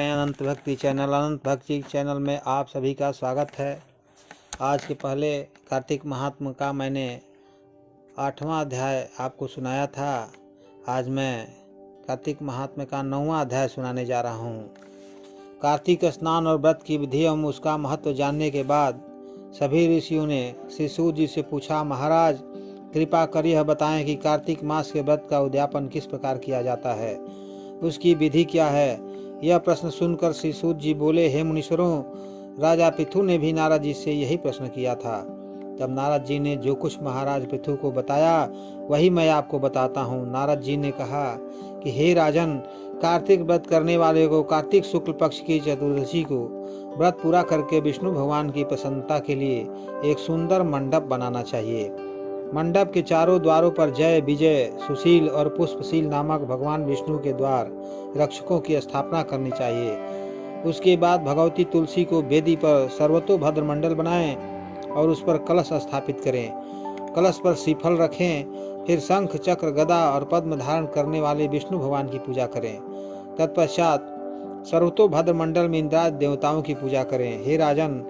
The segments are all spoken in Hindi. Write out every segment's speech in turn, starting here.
अनंत भक्ति चैनल में आप सभी का स्वागत है। आज के पहले कार्तिक महात्म का मैंने 8वां अध्याय आपको सुनाया था। आज मैं कार्तिक महात्म्य का 9वां अध्याय सुनाने जा रहा हूँ। कार्तिक स्नान और व्रत की विधि एवं उसका महत्व जानने के बाद सभी ऋषियों ने श्री सूत जी से पूछा, महाराज कृपा कर यह बताएं कि कार्तिक मास के व्रत का उद्यापन किस प्रकार किया जाता है, उसकी विधि क्या है। यह प्रश्न सुनकर श्री सूत जी बोले, हे मुनीश्वरों, राजा पृथु ने भी नारद जी से यही प्रश्न किया था। तब नारद जी ने जो कुछ महाराज पृथु को बताया वही मैं आपको बताता हूँ। नारद जी ने कहा कि हे राजन, कार्तिक व्रत करने वाले को कार्तिक शुक्ल पक्ष की चतुर्दशी को व्रत पूरा करके विष्णु भगवान की प्रसन्नता के लिए एक सुंदर मंडप बनाना चाहिए। मंडप के चारों द्वारों पर जय, विजय, सुशील और पुष्पशील नामक भगवान विष्णु के द्वार रक्षकों की स्थापना करनी चाहिए। उसके बाद भगवती तुलसी को वेदी पर सर्वतोभद्र मंडल बनाएं और उस पर कलश स्थापित करें। कलश पर श्रीफल रखें। फिर शंख, चक्र, गदा और पद्म धारण करने वाले विष्णु भगवान की पूजा करें। तत्पश्चात सर्वतोभद्र मंडल में इंद्रादि देवताओं की पूजा करें। हे राजन,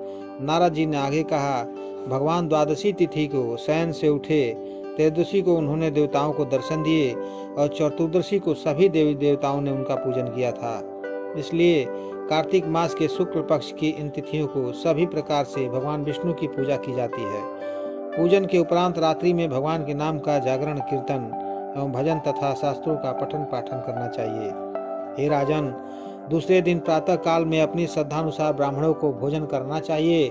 नारद जी ने आगे कहा, भगवान द्वादशी तिथि को शयन से उठे, त्रयोदशी को उन्होंने देवताओं को दर्शन दिए और चतुर्दशी को सभी देवी देवताओं ने उनका पूजन किया था। इसलिए कार्तिक मास के शुक्ल पक्ष की इन तिथियों को सभी प्रकार से भगवान विष्णु की पूजा की जाती है। पूजन के उपरांत रात्रि में भगवान के नाम का जागरण, कीर्तन एवं भजन तथा शास्त्रों का पठन पाठन करना चाहिए। हे राजन, दूसरे दिन प्रातः काल में अपनी श्रद्धानुसार ब्राह्मणों को भोजन करना चाहिए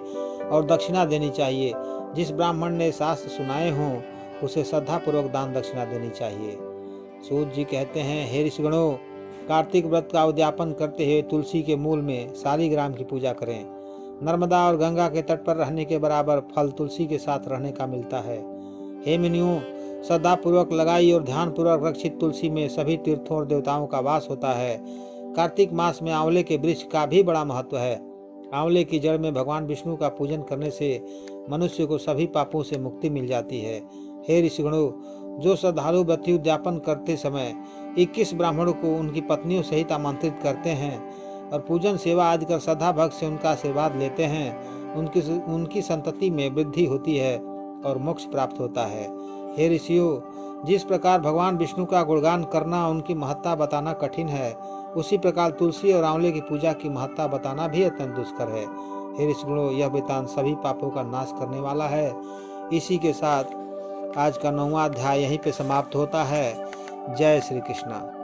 और दक्षिणा देनी चाहिए। जिस ब्राह्मण ने शास्त्र सुनाए हों उसे श्रद्धापूर्वक दान दक्षिणा देनी चाहिए। सूत जी कहते हैं, हे ऋषिगणों, कार्तिक व्रत का उद्यापन करते हुए तुलसी के मूल में शालिग्राम की पूजा करें। नर्मदा और गंगा के तट पर रहने के बराबर फल तुलसी के साथ रहने का मिलता है। हे मुनियों, श्रद्धापूर्वक लगाई और ध्यानपूर्वक रक्षित तुलसी में सभी तीर्थों और देवताओं का वास होता है। कार्तिक मास में आंवले के वृक्ष का भी बड़ा महत्व है। आंवले की जड़ में भगवान विष्णु का पूजन करने से मनुष्य को सभी पापों से मुक्ति मिल जाती है। हे ऋषिगणों, जो श्रद्धालु व्रत उद्यापन करते समय 21 ब्राह्मणों को उनकी पत्नियों सहित आमंत्रित करते हैं और पूजन सेवा आदि कर श्रद्धा भक्त से उनका आशीर्वाद लेते हैं, उनकी संतति में वृद्धि होती है और मोक्ष प्राप्त होता है। हे ऋषियों, जिस प्रकार भगवान विष्णु का गुणगान करना, उनकी महत्ता बताना कठिन है, उसी प्रकार तुलसी और आंवले की पूजा की महत्ता बताना भी अत्यंत दुष्कर है। हे ऋषिगणों, यह वृत्तांत सभी पापों का नाश करने वाला है। इसी के साथ आज का 9वां अध्याय यहीं पे समाप्त होता है। जय श्री कृष्ण।